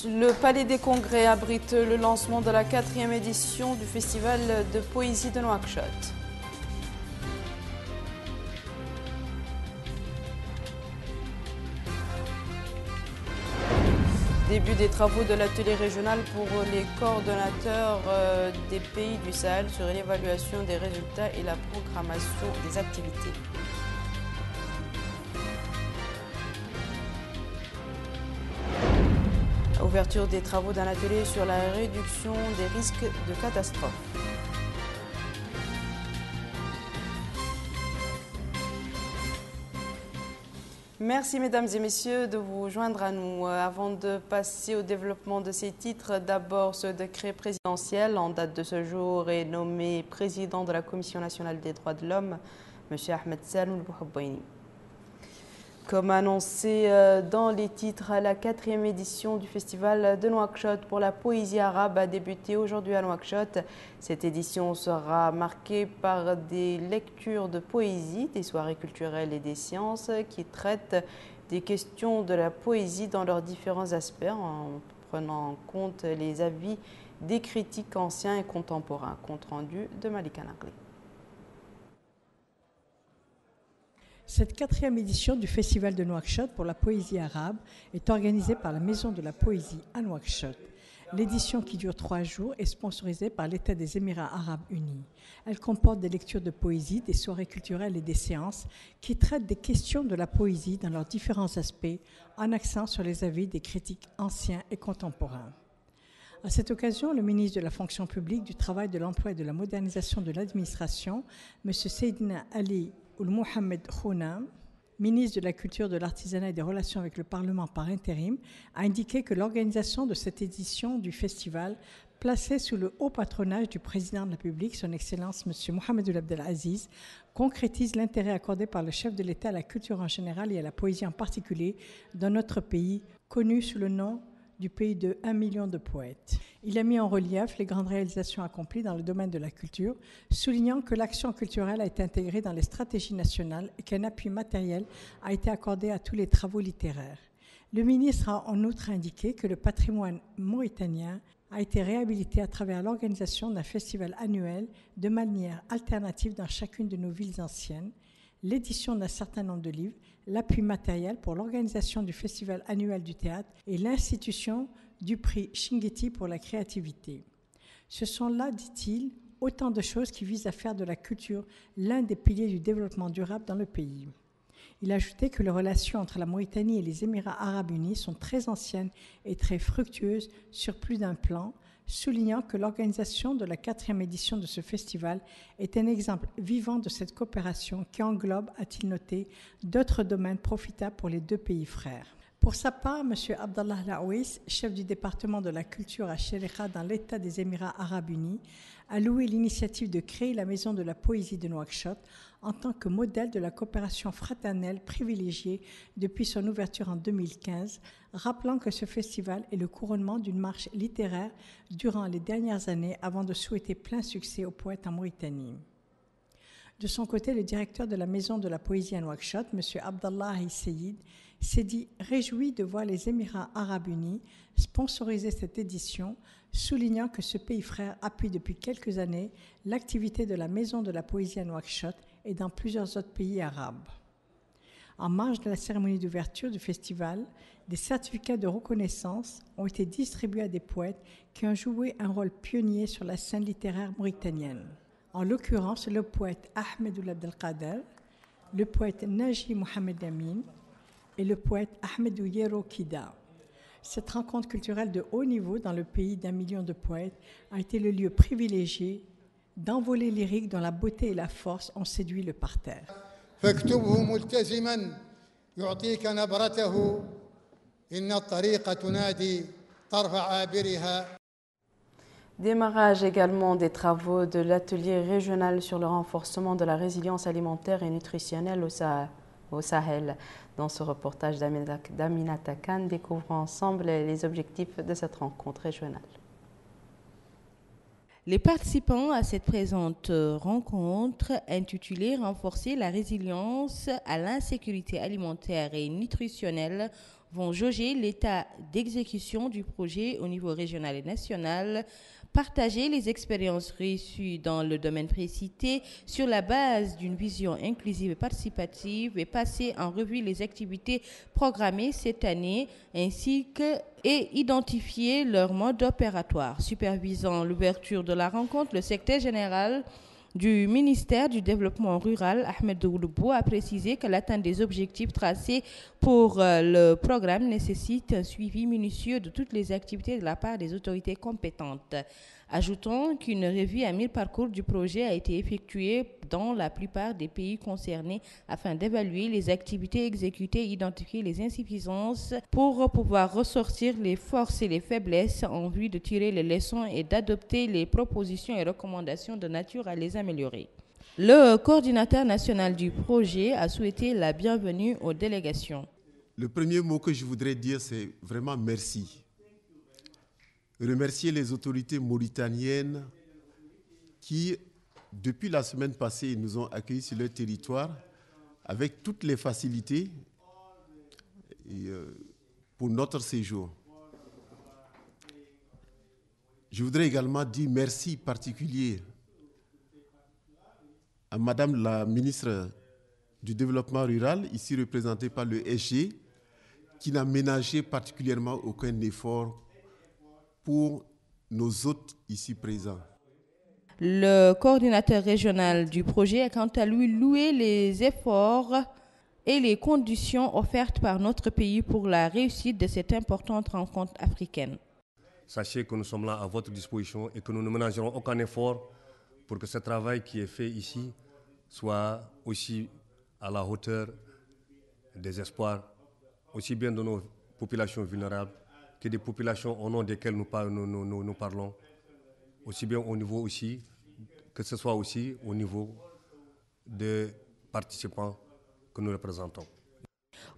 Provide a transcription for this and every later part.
Le Palais des Congrès abrite le lancement de la 4e édition du Festival de poésie de Nouakchott. Début des travaux de l'atelier régional pour les coordonnateurs des pays du Sahel sur l'évaluation des résultats et la programmation des activités. Ouverture des travaux d'un atelier sur la réduction des risques de catastrophe. Merci mesdames et messieurs de vous joindre à nous. Avant de passer au développement de ces titres, d'abord ce décret présidentiel en date de ce jour est nommé président de la Commission nationale des droits de l'homme, M. Ahmed Salloum Bouhabouini. Comme annoncé dans les titres, la 4e édition du Festival de Nouakchott pour la poésie arabe a débuté aujourd'hui à Nouakchott. Cette édition sera marquée par des lectures de poésie, des soirées culturelles et des sciences qui traitent des questions de la poésie dans leurs différents aspects en prenant en compte les avis des critiques anciens et contemporains. Compte rendu de Malika Nagli. Cette 4e édition du Festival de Nouakchott pour la poésie arabe est organisée par la Maison de la Poésie à Nouakchott. L'édition, qui dure 3 jours, est sponsorisée par l'État des Émirats arabes unis. Elle comporte des lectures de poésie, des soirées culturelles et des séances qui traitent des questions de la poésie dans leurs différents aspects, en accent sur les avis des critiques anciens et contemporains. À cette occasion, le ministre de la Fonction publique, du Travail, de l'Emploi et de la Modernisation de l'Administration, M. Seydina Ali Mohamed Khounam, ministre de la Culture, de l'Artisanat et des Relations avec le Parlement par intérim, a indiqué que l'organisation de cette édition du festival, placée sous le haut patronage du président de la République, son Excellence M. Mohamed Ould Abdelaziz, concrétise l'intérêt accordé par le chef de l'État à la culture en général et à la poésie en particulier dans notre pays, connu sous le nom du pays de 1 million de poètes. Il a mis en relief les grandes réalisations accomplies dans le domaine de la culture, soulignant que l'action culturelle a été intégrée dans les stratégies nationales et qu'un appui matériel a été accordé à tous les travaux littéraires. Le ministre a en outre indiqué que le patrimoine mauritanien a été réhabilité à travers l'organisation d'un festival annuel de manière alternative dans chacune de nos villes anciennes, l'édition d'un certain nombre de livres, l'appui matériel pour l'organisation du festival annuel du théâtre et l'institution du prix Chinguetti pour la créativité. Ce sont là, dit-il, autant de choses qui visent à faire de la culture l'un des piliers du développement durable dans le pays. Il a ajouté que les relations entre la Mauritanie et les Émirats arabes unis sont très anciennes et très fructueuses sur plus d'un plan, soulignant que l'organisation de la 4e édition de ce festival est un exemple vivant de cette coopération qui englobe, a-t-il noté, d'autres domaines profitables pour les deux pays frères. Pour sa part, M. Abdallah Laouis, chef du département de la culture à Sherikha dans l'État des Émirats arabes unis, a loué l'initiative de créer la Maison de la Poésie de Nouakchott en tant que modèle de la coopération fraternelle privilégiée depuis son ouverture en 2015, rappelant que ce festival est le couronnement d'une marche littéraire durant les dernières années avant de souhaiter plein succès aux poètes en Mauritanie. De son côté, le directeur de la Maison de la Poésie à Nouakchott, M. Abdallah Seyid, s'est dit réjoui de voir les Émirats arabes unis sponsoriser cette édition, soulignant que ce pays frère appuie depuis quelques années l'activité de la Maison de la Poésie à Nouakchott et dans plusieurs autres pays arabes. En marge de la cérémonie d'ouverture du festival, des certificats de reconnaissance ont été distribués à des poètes qui ont joué un rôle pionnier sur la scène littéraire mauritanienne. En l'occurrence, le poète Ahmed Ould Abdelkader, le poète Naji Mohamed Amin et le poète Ahmedou Yero Kida. Cette rencontre culturelle de haut niveau dans le pays d'1 million de poètes a été le lieu privilégié d'envolées lyriques dont la beauté et la force ont séduit le parterre. فاكتبه ملتزما يعطيك نبرته إن الطريق تنادي طرف عابرها. Démarrage également des travaux de l'atelier régional sur le renforcement de la résilience alimentaire et nutritionnelle au Sahel. Dans ce reportage d'Aminata Khan, découvrons ensemble les objectifs de cette rencontre régionale. Les participants à cette présente rencontre intitulée « Renforcer la résilience à l'insécurité alimentaire et nutritionnelle » vont jauger l'état d'exécution du projet au niveau régional et national, partager les expériences reçues dans le domaine précité sur la base d'une vision inclusive et participative et passer en revue les activités programmées cette année ainsi que et identifier leur mode opératoire. Supervisant l'ouverture de la rencontre, le secrétaire général du ministère du Développement rural, Ahmed Douloubou, a précisé que l'atteinte des objectifs tracés pour le programme nécessite un suivi minutieux de toutes les activités de la part des autorités compétentes. Ajoutons qu'une revue à mi-parcours du projet a été effectuée dans la plupart des pays concernés afin d'évaluer les activités exécutées et identifier les insuffisances pour pouvoir ressortir les forces et les faiblesses en vue de tirer les leçons et d'adopter les propositions et recommandations de nature à les améliorer. Le coordinateur national du projet a souhaité la bienvenue aux délégations. Le premier mot que je voudrais dire, c'est vraiment merci. Remercier les autorités mauritaniennes qui, depuis la semaine passée, nous ont accueillis sur leur territoire avec toutes les facilités pour notre séjour. Je voudrais également dire merci particulier à Madame la ministre du Développement rural, ici représentée par le SG, qui n'a ménagé particulièrement aucun effort pour nos hôtes ici présents. Le coordinateur régional du projet a quant à lui loué les efforts et les conditions offertes par notre pays pour la réussite de cette importante rencontre africaine. Sachez que nous sommes là à votre disposition et que nous ne ménagerons aucun effort pour que ce travail qui est fait ici soit aussi à la hauteur des espoirs, aussi bien de nos populations vulnérables que des populations au nom desquelles nous parlons, aussi bien au niveau aussi, que ce soit aussi au niveau des participants que nous représentons.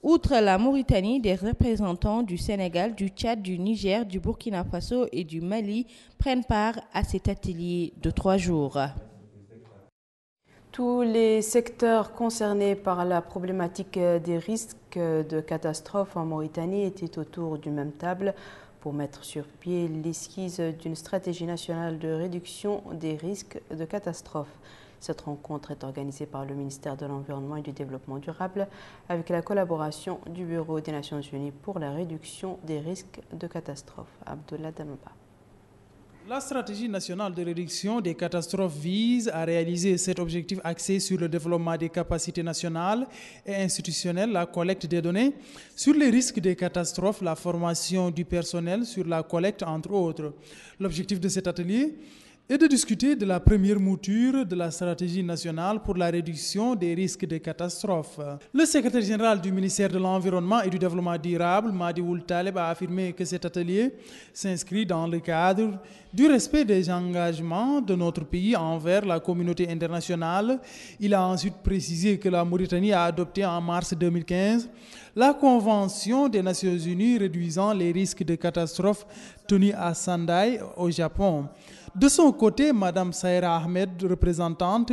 Outre la Mauritanie, des représentants du Sénégal, du Tchad, du Niger, du Burkina Faso et du Mali prennent part à cet atelier de 3 jours. Tous les secteurs concernés par la problématique des risques de catastrophes en Mauritanie étaient autour d'une même table pour mettre sur pied l'esquisse d'une stratégie nationale de réduction des risques de catastrophes. Cette rencontre est organisée par le ministère de l'Environnement et du Développement durable avec la collaboration du Bureau des Nations Unies pour la réduction des risques de catastrophes. Abdullah Damaba. La stratégie nationale de réduction des catastrophes vise à réaliser cet objectif axé sur le développement des capacités nationales et institutionnelles, la collecte des données sur les risques des catastrophes, la formation du personnel sur la collecte, entre autres. L'objectif de cet atelier est de discuter de la première mouture de la stratégie nationale pour la réduction des risques de catastrophes. Le secrétaire général du ministère de l'Environnement et du Développement durable, Madi Ould Taleb, a affirmé que cet atelier s'inscrit dans le cadre du respect des engagements de notre pays envers la communauté internationale. Il a ensuite précisé que la Mauritanie a adopté en mars 2015 la Convention des Nations Unies réduisant les risques de catastrophes tenue à Sendai, au Japon. De son côté, Mme Saïra Ahmed, représentante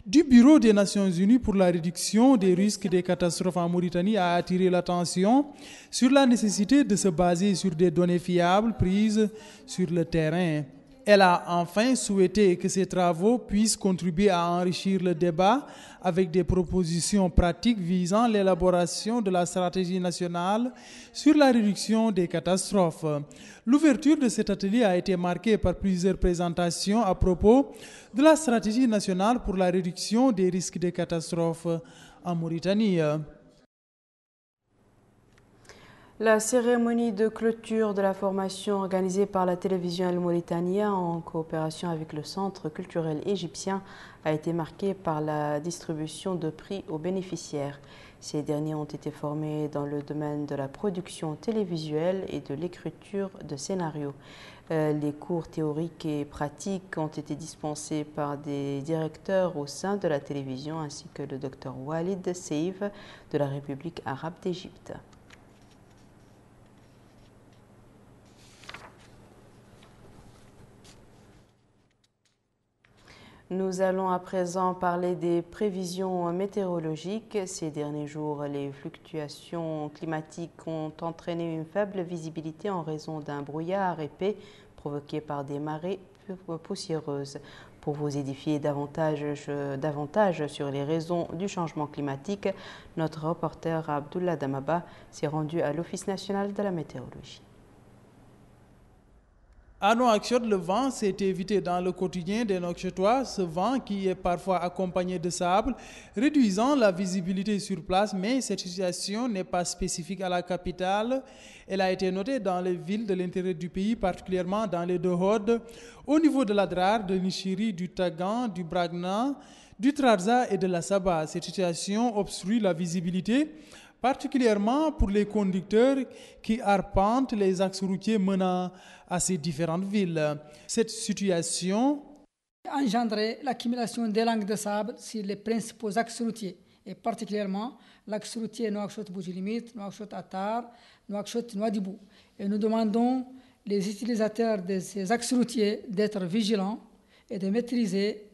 du Bureau des Nations Unies pour la réduction des risques des catastrophes en Mauritanie, a attiré l'attention sur la nécessité de se baser sur des données fiables prises sur le terrain. Elle a enfin souhaité que ces travaux puissent contribuer à enrichir le débat avec des propositions pratiques visant l'élaboration de la stratégie nationale sur la réduction des catastrophes. L'ouverture de cet atelier a été marquée par plusieurs présentations à propos de la stratégie nationale pour la réduction des risques de catastrophes en Mauritanie. La cérémonie de clôture de la formation organisée par la télévision El Mauritania en coopération avec le Centre culturel égyptien a été marquée par la distribution de prix aux bénéficiaires. Ces derniers ont été formés dans le domaine de la production télévisuelle et de l'écriture de scénarios. Les cours théoriques et pratiques ont été dispensés par des directeurs au sein de la télévision ainsi que le Dr Walid Seif de la République arabe d'Égypte. Nous allons à présent parler des prévisions météorologiques. Ces derniers jours, les fluctuations climatiques ont entraîné une faible visibilité en raison d'un brouillard épais provoqué par des marées poussiéreuses. Pour vous édifier davantage sur les raisons du changement climatique, notre reporter Abdullah Damaba s'est rendu à l'Office national de la météorologie. À Nouakchott, le vent s'est évité dans le quotidien des Nouakchottois, ce vent qui est parfois accompagné de sable, réduisant la visibilité sur place, mais cette situation n'est pas spécifique à la capitale. Elle a été notée dans les villes de l'intérieur du pays, particulièrement dans les Dohod, au niveau de l'Adrar, de Nishiri, du Tagan, du Bragna, du Trarza et de la Saba. Cette situation obstrue la visibilité, particulièrement pour les conducteurs qui arpentent les axes routiers menant à ces différentes villes. Cette situation a engendré l'accumulation des langues de sable sur les principaux axes routiers, et particulièrement l'axe routier Nouakchott-Bougilimit, Nouakchott-Attar, Nouakchott-Nouadhibou. Et nous demandons les utilisateurs de ces axes routiers d'être vigilants et de maîtriser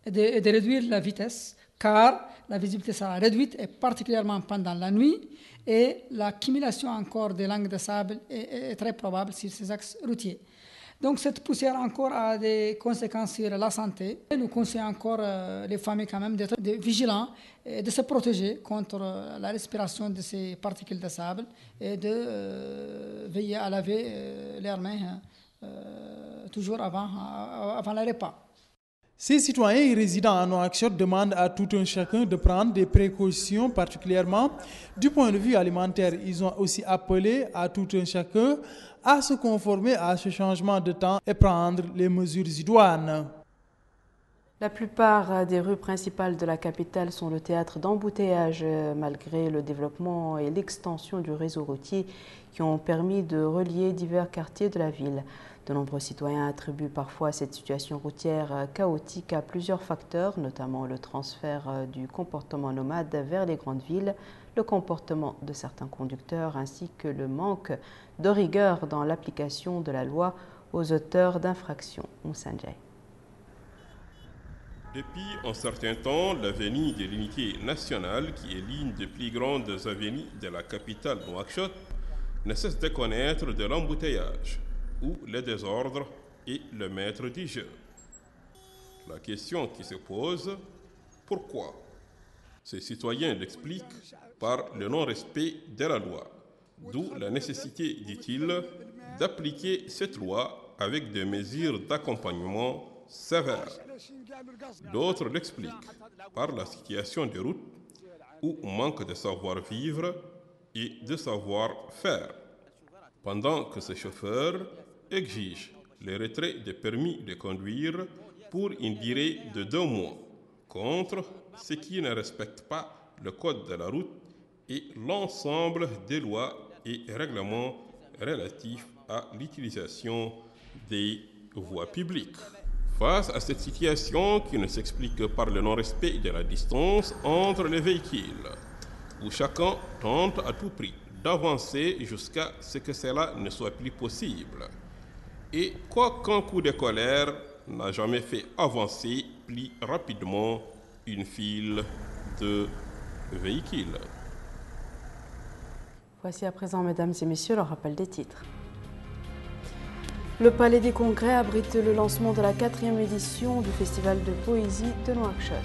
et de réduire la vitesse, car la visibilité sera réduite, et particulièrement pendant la nuit, et l'accumulation encore des langues de sable est très probable sur ces axes routiers. Donc cette poussière encore a des conséquences sur la santé. Et nous conseillons encore les familles quand même d'être vigilants et de se protéger contre la respiration de ces particules de sable et de veiller à laver leurs mains toujours avant le repas. Ces citoyens résidant à Nouakchott demandent à tout un chacun de prendre des précautions, particulièrement du point de vue alimentaire. Ils ont aussi appelé à tout un chacun à se conformer à ce changement de temps et prendre les mesures idoines. La plupart des rues principales de la capitale sont le théâtre d'embouteillages, malgré le développement et l'extension du réseau routier qui ont permis de relier divers quartiers de la ville. De nombreux citoyens attribuent parfois cette situation routière chaotique à plusieurs facteurs, notamment le transfert du comportement nomade vers les grandes villes, le comportement de certains conducteurs ainsi que le manque de rigueur dans l'application de la loi aux auteurs d'infractions. Moussanjay. Depuis un certain temps, l'avenue de l'unité nationale, qui est l'une des plus grandes avenues de la capitale Nouakchott, ne cesse de connaître de l'embouteillage, où le désordre est le maître du jeu. La question qui se pose, pourquoi? Ces citoyens l'expliquent par le non-respect de la loi, d'où la nécessité, dit-il, d'appliquer cette loi avec des mesures d'accompagnement sévères. D'autres l'expliquent par la situation des routes où manque de savoir-vivre et de savoir-faire, pendant que ces chauffeurs exigent le retrait des permis de conduire pour une durée de 2 mois, contre ceux qui ne respectent pas le code de la route et l'ensemble des lois et règlements relatifs à l'utilisation des voies publiques. Face à cette situation qui ne s'explique que par le non-respect de la distance entre les véhicules, où chacun tente à tout prix d'avancer jusqu'à ce que cela ne soit plus possible, et qu'aucun coup de colère n'a jamais fait avancer plus rapidement une file de véhicules. Voici à présent, mesdames et messieurs, le rappel des titres. Le Palais des Congrès abrite le lancement de la 4e édition du Festival de poésie de Nouakchott.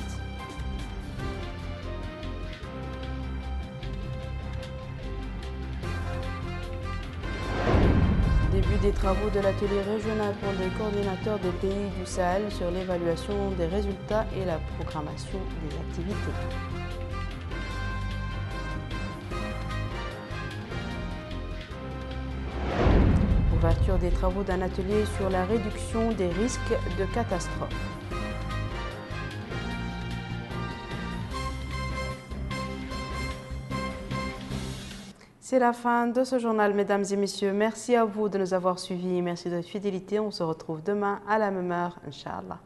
Début des travaux de l'atelier régional pour les coordinateurs des pays du Sahel sur l'évaluation des résultats et la programmation des activités. l'ouverture des travaux d'un atelier sur la réduction des risques de catastrophe. C'est la fin de ce journal, mesdames et messieurs. Merci à vous de nous avoir suivis. Merci de votre fidélité. On se retrouve demain à la même heure, Inch'Allah.